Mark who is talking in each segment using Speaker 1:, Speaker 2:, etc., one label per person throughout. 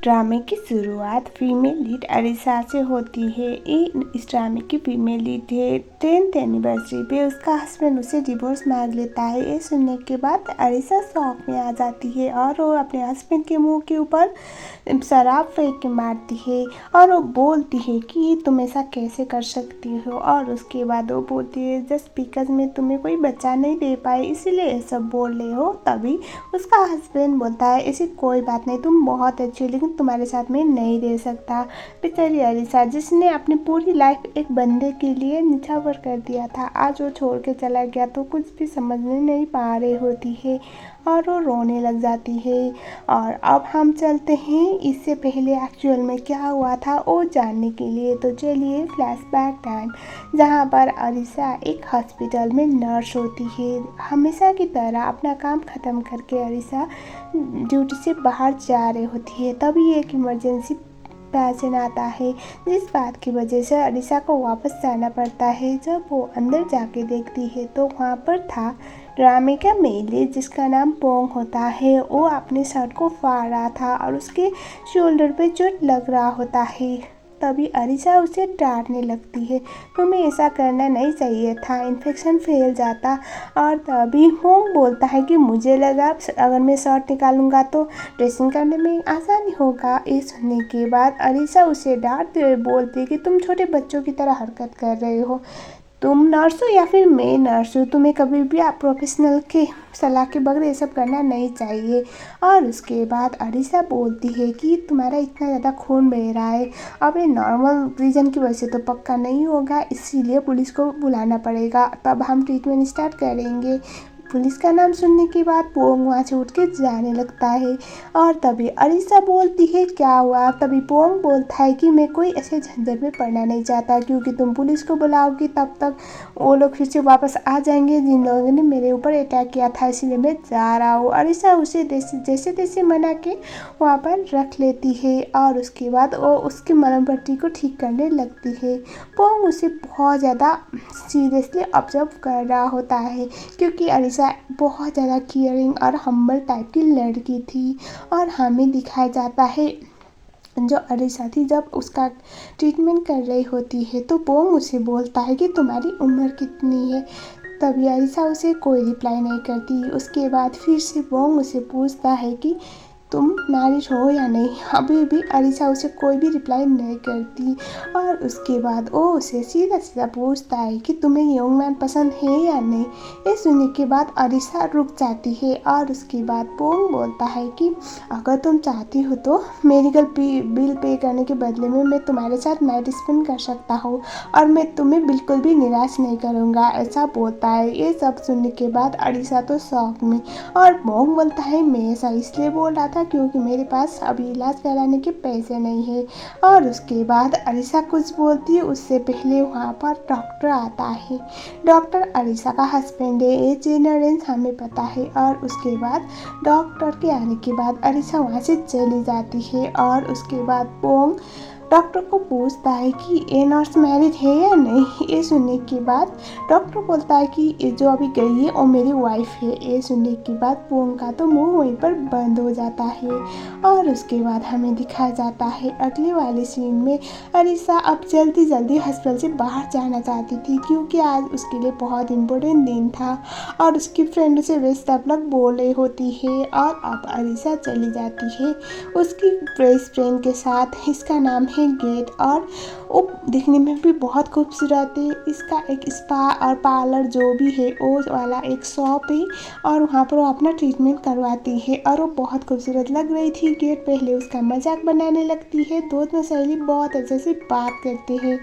Speaker 1: ड्रामे की शुरुआत फीमेल लीड अरीसा से होती है। इस ड्रामे की फीमेल लीड है। 10th एनिवर्सरी पे उसका हस्बैंड उसे डिवोर्स मांग लेता है। ये सुनने के बाद अरीसा शॉक में आ जाती है और वो अपने हस्बैंड के मुंह के ऊपर शराब फेंक के मारती है और वो बोलती है कि तुम ऐसा कैसे कर सकती हो। और उसके बाद वो बोलती है जस्ट बिकॉज मैं तुम्हें कोई बच्चा नहीं दे पाई इसीलिए ये सब बोल रहे हो। तभी उसका हस्बैंड बोलता है ऐसी कोई बात नहीं, तुम बहुत अच्छी हो लेकिन तुम्हारे साथ में नहीं रह सकता। बेचारी अरीसा जिसने अपनी पूरी लाइफ एक बंदे के लिए निछावर कर दिया था, आज वो छोड़ के चला गया तो कुछ भी समझ में नहीं पा रही होती है और वो रोने लग जाती है। और अब हम चलते हैं इससे पहले एक्चुअल में क्या हुआ था वो जानने के लिए। तो चलिए फ्लैशबैक टाइम, जहाँ पर अरीसा एक हॉस्पिटल में नर्स होती है। हमेशा की तरह अपना काम ख़त्म करके अरीसा ड्यूटी से बाहर जा रही होती है। तभी एक इमरजेंसी पेशेंट आता है जिस बात की वजह से अरीसा को वापस जाना पड़ता है। जब वो अंदर जाके देखती है तो वहाँ पर था ड्रामे का मेले जिसका नाम पोंग होता है। वो अपने शर्ट को फाड़ रहा था और उसके शोल्डर पे चोट लग रहा होता है। तभी अरीसा उसे डांटने लगती है, तुम्हें ऐसा करना नहीं चाहिए था, इन्फेक्शन फैल जाता। और तभी पोंग बोलता है कि मुझे लगा अगर मैं शर्ट निकालूंगा तो ड्रेसिंग करने में आसानी होगा। ये सुनने के बाद अरीसा उसे डांटते हुए बोलती है कि तुम छोटे बच्चों की तरह हरकत कर रहे हो, तुम नर्स हो या फिर मैं नर्स हूँ, तुम्हें कभी भी आप प्रोफेशनल के सलाह के बगैर ये सब करना नहीं चाहिए। और उसके बाद अरीसा बोलती है कि तुम्हारा इतना ज़्यादा खून बह रहा है, अब ये नॉर्मल रीजन की वजह से तो पक्का नहीं होगा, इसीलिए पुलिस को बुलाना पड़ेगा, तब हम ट्रीटमेंट स्टार्ट करेंगे। पुलिस का नाम सुनने के बाद पोंग वहाँ से उठ के जाने लगता है। और तभी अरीसा बोलती है क्या हुआ। तभी पोंग बोलता है कि मैं कोई ऐसे झंझट में पड़ना नहीं चाहता, क्योंकि तुम पुलिस को बुलाओगी तब तक वो लोग फिर से वापस आ जाएंगे जिन लोगों ने मेरे ऊपर अटैक किया था, इसलिए मैं जा रहा हूँ। अरीसा उसे जैसे तैसे मना के वहाँ पर रख लेती है और उसके बाद वो उसकी मलहम पट्टी को ठीक करने लगती है। पोंग उसे बहुत ज़्यादा सीरियसली ऑब्जर्व कर रहा होता है, क्योंकि अरीसा बहुत ज़्यादा केयरिंग और हम्बल टाइप की लड़की थी। और हमें दिखाया जाता है जो अरीसा थी जब उसका ट्रीटमेंट कर रही होती है तो पोंग उसे बोलता है कि तुम्हारी उम्र कितनी है। तभी अरीसा उसे कोई रिप्लाई नहीं करती। उसके बाद फिर से पोंग उसे पूछता है कि तुम मैरिज हो या नहीं। अभी भी अरीसा उसे कोई भी रिप्लाई नहीं करती। और उसके बाद वो उसे सीधा सीधा पूछता है कि तुम्हें यंग मैन पसंद है या नहीं। ये सुनने के बाद अरीसा रुक जाती है और उसके बाद पोंग बोलता है कि अगर तुम चाहती हो तो मेडिकल बिल पे करने के बदले में मैं तुम्हारे साथ नाइट स्पेंड कर सकता हूँ और मैं तुम्हें बिल्कुल भी निराश नहीं करूँगा, ऐसा बोलता है। ये सब सुनने के बाद अरीसा तो शौक में। और पोंग बोलता है मैं ऐसा इसलिए बोल रहा था क्योंकि मेरे पास अभी इलाज कराने के पैसे नहीं है। और उसके बाद अरीसा कुछ बोलती है उससे पहले वहाँ पर डॉक्टर आता है। डॉक्टर अरीसा का हस्बैंड है, ये जेनरेंस हमें पता है। और उसके बाद डॉक्टर के आने के बाद अरीसा वहाँ से चली जाती है। और उसके बाद पोंग डॉक्टर को पूछता है कि ये नर्स मैरिड है या नहीं। ये सुनने के बाद डॉक्टर बोलता है कि ये जो अभी गई है वो मेरी वाइफ है। ये सुनने के बाद पोंग का तो मुंह वहीं पर बंद हो जाता है। और उसके बाद हमें दिखाया जाता है अगले वाले सीन में अरीसा अब जल्दी जल्दी हॉस्पिटल से बाहर जाना चाहती थी, क्योंकि आज उसके लिए बहुत इम्पोर्टेंट दिन था और उसकी फ्रेंड उसे बेस्ट ऑफ लक बोल रही होती है। और अब अरीसा चली जाती है उसकी बेस्ट फ्रेंड के साथ। इसका नाम है गेट और वो दिखने में भी बहुत खूबसूरत है। इसका एक स्पा और पार्लर जो भी है वो वाला एक शॉप है और वहाँ पर वो अपना ट्रीटमेंट करवाती है और वो बहुत खूबसूरत लग रही थी। गेट पहले उसका मजाक बनाने लगती है, दोनों सहेली बहुत अच्छे से बात करते हैं।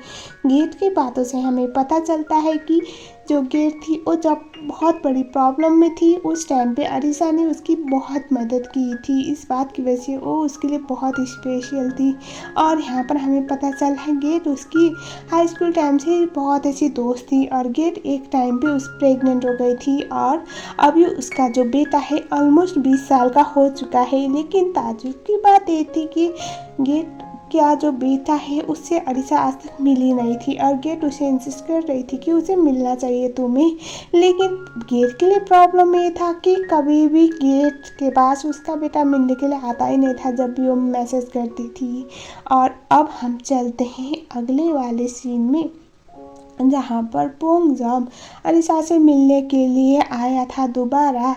Speaker 1: गेट की बातों से हमें पता चलता है कि जो गेट थी वो जब बहुत बड़ी प्रॉब्लम में थी उस टाइम पे अरीसा ने उसकी बहुत मदद की थी। इस बात की वजह से वो उसके लिए बहुत स्पेशल थी। और यहाँ पर हमें पता चला है गेट उसकी हाई स्कूल टाइम से बहुत अच्छी दोस्त थी और गेट एक टाइम पे उस प्रेग्नेंट हो गई थी और अभी उसका जो बेटा है ऑलमोस्ट 20 साल का हो चुका है। लेकिन ताज्जुब की बात ये थी कि गेट क्या जो बेटा है उससे अरीसा आज तक मिली नहीं थी और गेट उसे इंसिस्ट कर रही थी कि उसे मिलना चाहिए तुम्हें। लेकिन गेट के लिए प्रॉब्लम ये था कि कभी भी गेट के पास उसका बेटा मिलने के लिए आता ही नहीं था जब भी वो मैसेज करती थी। और अब हम चलते हैं अगले वाले सीन में, जहाँ पर पोंग जब अलीसा से मिलने के लिए आया था दोबारा,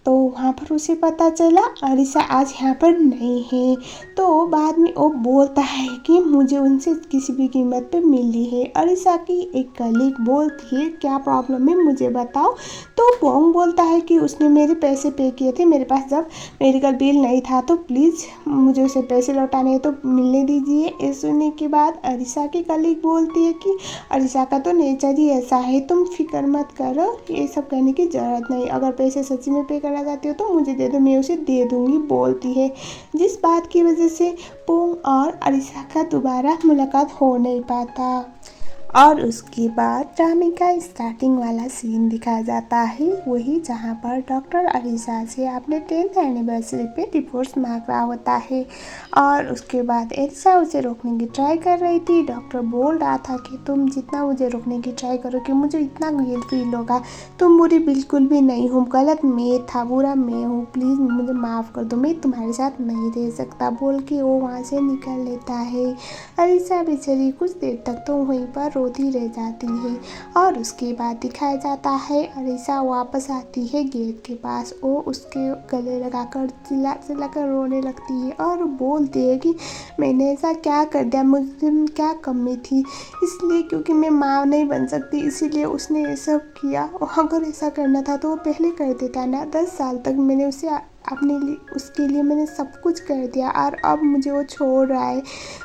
Speaker 1: तो वहाँ पर उसे पता चला अलीसा आज यहाँ पर नहीं है। तो बाद में वो बोलता है कि मुझे उनसे किसी भी कीमत पे मिलनी है। अलीसा की एक कलीग बोलती है क्या प्रॉब्लम है मुझे बताओ। तो पोंग बोलता है कि उसने मेरे पैसे पे किए थे, मेरे पास जब मेडिकल बिल नहीं था, तो प्लीज़ मुझे उसे पैसे लौटाने हैं तो मिलने दीजिए। ये सुनने के बाद अलीसा की कलीग बोलती है कि अलीसा का तो नेचर ही ऐसा है, तुम फिक्र मत करो, ये सब करने की ज़रूरत नहीं, अगर पैसे सच्ची में पे करना चाहती हो तो मुझे दे दो, मैं उसे दे दूँगी बोलती है। जिस बात की वजह से पोंग और अलीसा का दोबारा मुलाकात हो नहीं पाता। और उसके बाद ड्रामे का स्टार्टिंग वाला सीन दिखाया जाता है, वही जहाँ पर डॉक्टर अलीसा से अपने 10th एनिवर्सरी पे डिवोर्स मांग रहा होता है। और उसके बाद अलीसा उसे रोकने की ट्राई कर रही थी। डॉक्टर बोल रहा था कि तुम जितना मुझे रोकने की ट्राई करोगे मुझे इतना गिल्ट फील होगा, तुम बुरी बिल्कुल भी नहीं हो, गलत मैं था, बुरा मैं हूँ, प्लीज़ मुझे माफ़ कर दो, मैं तुम्हारे साथ नहीं रह सकता बोल के वो वहाँ से निकल लेता है। अलीसा बेचारी कुछ देर तक तो वहीं पर रोती रह जाती है। और उसके बाद दिखाया जाता है अलीसा वापस आती है गेट के पास, वो उसके गले लगाकर चिल्ला चिल्लाकर रोने लगती है और बोलती है कि मैंने ऐसा क्या कर दिया, मुझे क्या कमी थी, इसलिए क्योंकि मैं माँ नहीं बन सकती इसीलिए उसने ये सब किया, अगर ऐसा करना था तो वो पहले कर देता ना, 10 साल तक मैंने उसे अपने लिए उसके लिए मैंने सब कुछ कर दिया और अब मुझे वो छोड़ रहा है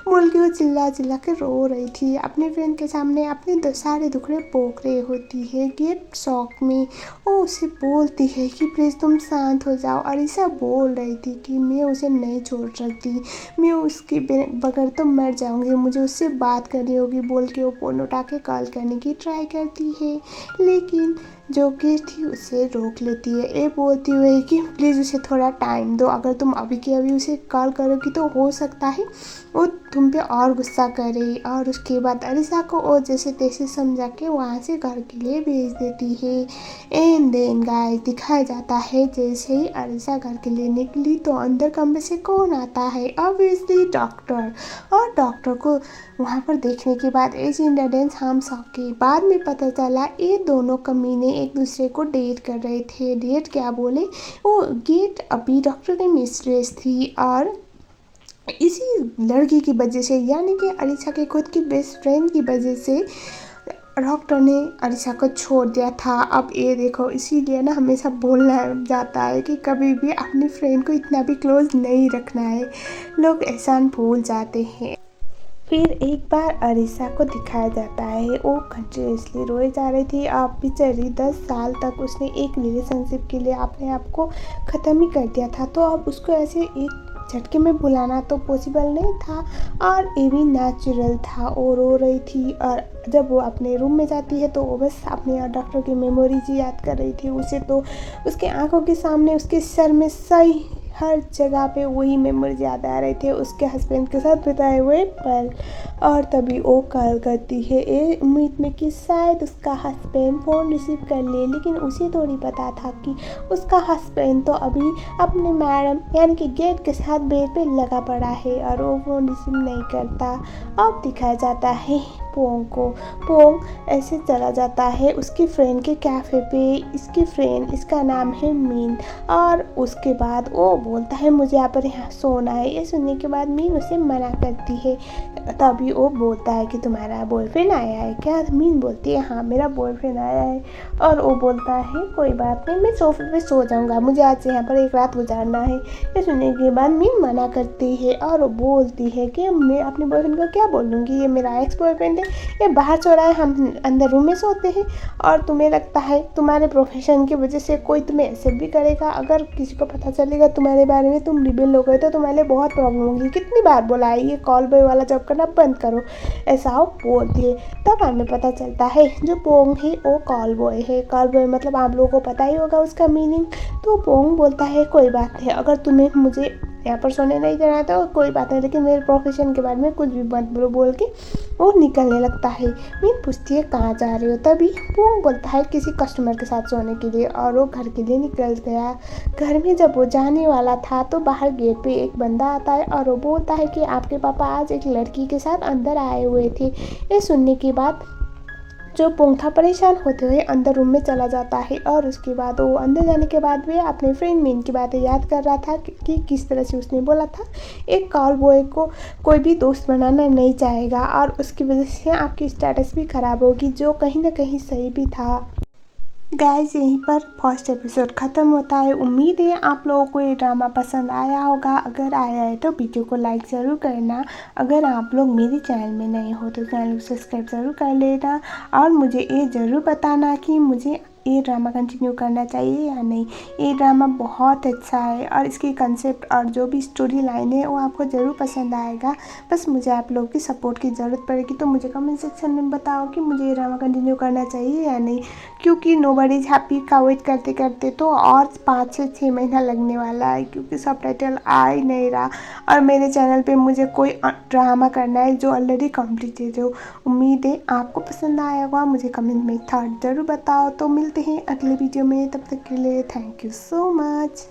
Speaker 1: बोल के वो चिल्ला चिल्ला के रो रही थी। अपने फ्रेंड के सामने अपने सारे दुखड़े पोक रही होती है। गेट शॉक में वो उसे बोलती है कि प्लीज़ तुम शांत हो जाओ। अलीसा बोल रही थी कि मैं उसे नहीं छोड़ सकती, मैं उसके बगैर तो मर जाऊंगी, मुझे उससे बात करनी होगी बोल के वो फ़ोन उठा के कॉल करने की ट्राई करती है। लेकिन जो गेट थी उसे रोक लेती है, ये बोलती हुई कि प्लीज़ उसे थोड़ा टाइम दो, अगर तुम अभी के अभी उसे कॉल करोगी तो हो सकता है वो तुम पे और गुस्सा करे। और उसके बाद अलीसा को वो जैसे तैसे समझा के वहाँ से घर के लिए भेज देती है। एंड देन गाइस दिखाया जाता है जैसे ही अलीसा घर के लिए निकली तो अंदर कमरे से कौन आता है, ऑब्वियसली डॉक्टर। और डॉक्टर को वहाँ पर देखने के बाद एज इंडियंस हम सबके बाद में पता चला ये दोनों कमीने एक दूसरे को डेट कर रहे थे। डेट क्या बोले, वो गेट अभी डॉक्टर की मिस्ट्रेस थी और इसी लड़की की वजह से यानी कि अलीसा के खुद की बेस्ट फ्रेंड की वजह से डॉक्टर ने अलीसा को छोड़ दिया था। अब ये देखो इसीलिए ना हमेशा बोलना जाता है कि कभी भी अपनी फ्रेंड को इतना भी क्लोज नहीं रखना है, लोग एहसान भूल जाते हैं। फिर एक बार अलीसा को दिखाया जाता है वो कंटिन्यूसली रोए जा रही थी। अब बेचारी 10 साल तक उसने एक रिलेशनशिप के लिए अपने आप को ख़त्म ही कर दिया था, तो अब उसको ऐसे एक झटके में बुलाना तो पॉसिबल नहीं था और ये भी नेचुरल था। वो रो रही थी और जब वो अपने रूम में जाती है तो वो बस अपने डॉक्टर की मेमोरीज याद कर रही थी। उसे तो उसके आंखों के सामने उसके सर में सही हर जगह पे वही मेमोरीज याद आ रहे थे, उसके हस्बैंड के साथ बिताए हुए पल। और तभी वो कॉल करती है ये उम्मीद में कि शायद उसका हस्बैंड फ़ोन रिसीव कर ले, लेकिन उसे थोड़ी पता था कि उसका हस्बैंड तो अभी अपने मैडम यानी कि गेट के साथ बेड पे लगा पड़ा है और वो फ़ोन रिसीव नहीं करता। अब दिखाया जाता है पोंग को। पोंग ऐसे चला जाता है उसकी फ्रेंड के कैफ़े पे। इसकी फ्रेंड, इसका नाम है मीन, और उसके बाद वो बोलता है मुझे यहाँ सोना है। ये सुनने के बाद मीन उसे मना करती है। तभी वो बोलता है कि तुम्हारा बॉयफ्रेंड आया है क्या। मीन बोलती है हाँ मेरा बॉयफ्रेंड आया है। और वो बोलता है कोई बात नहीं, मैं सोफे पे सो जाऊँगा, मुझे आज यहाँ पर एक रात गुजारना है। ये सुनने के बाद मीन मना करती है और वो बोलती है कि मैं अपने बॉयफ्रेंड को क्या बोलूँगी, ये मेरा एक्स बॉयफ्रेंड है, ये बाहर सो रहा है, हम अंदर रूम में सोते हैं। और तुम्हें लगता है तुम्हारे प्रोफेशन की वजह से कोई तुम्हें एक्सेप्ट भी करेगा, अगर किसी को पता चलेगा तुम्हारे बारे में तुम रिबेल हो गए तो तुम्हारे लिए बहुत प्रॉब्लम होगी। कितनी बार बोला है ये कॉल बॉय वाला जॉब करना बंद करो, ऐसा वो बोलती है। तब हमें पता चलता है जो पोंग है वो कॉल बॉय है। कॉल बॉय मतलब आप लोगों को पता ही होगा उसका मीनिंग। तो पोंग बोलता है कोई बात नहीं, अगर तुम्हें मुझे यहाँ पर सोने नहीं देना है तो कोई बात नहीं, लेकिन मेरे प्रोफेशन के बारे में कुछ भी मत बोल के वो निकलने लगता है। मीन पूछती है कहाँ जा रहे हो, तभी वो बोलता है किसी कस्टमर के साथ सोने के लिए, और वो घर के लिए निकल गया। घर में जब वो जाने वाला था तो बाहर गेट पे एक बंदा आता है और वो बोलता है कि आपके पापा आज एक लड़की के साथ अंदर आए हुए थे। ये सुनने के बाद जो पोंथा परेशान होते हुए अंदर रूम में चला जाता है, और उसके बाद वो अंदर जाने के बाद भी अपने फ्रेंड मीन की बातें याद कर रहा था कि किस तरह से उसने बोला था एक कॉल बॉय को कोई भी दोस्त बनाना नहीं चाहेगा, और उसकी वजह से आपकी स्टेटस भी ख़राब होगी, जो कहीं ना कहीं सही भी था। गाइस यहीं पर फर्स्ट एपिसोड ख़त्म होता है। उम्मीद है आप लोगों को ये ड्रामा पसंद आया होगा। अगर आया है तो वीडियो को लाइक ज़रूर करना। अगर आप लोग मेरे चैनल में नए हो तो चैनल को सब्सक्राइब ज़रूर कर लेना, और मुझे ये ज़रूर बताना कि मुझे ये ड्रामा कंटिन्यू करना चाहिए या नहीं। ये ड्रामा बहुत अच्छा है और इसकी कंसेप्ट और जो भी स्टोरी लाइन है वो आपको ज़रूर पसंद आएगा। बस मुझे आप लोगों की सपोर्ट की ज़रूरत पड़ेगी, तो मुझे कमेंट सेक्शन में बताओ कि मुझे ये ड्रामा कंटिन्यू करना चाहिए या नहीं, क्योंकि नोबडी इज़ हैप्पी का वेट करते करते तो और 5 से 6 महीना लगने वाला है, क्योंकि सबटाइटल आ ही नहीं रहा, और मेरे चैनल पे मुझे कोई ड्रामा करना है जो ऑलरेडी कम्प्लीटेड हो। उम्मीद है आपको पसंद आया होगा। मुझे कमेंट में थॉट ज़रूर बताओ। तो मिलते हैं अगले वीडियो में, तब तक के लिए थैंक यू सो मच।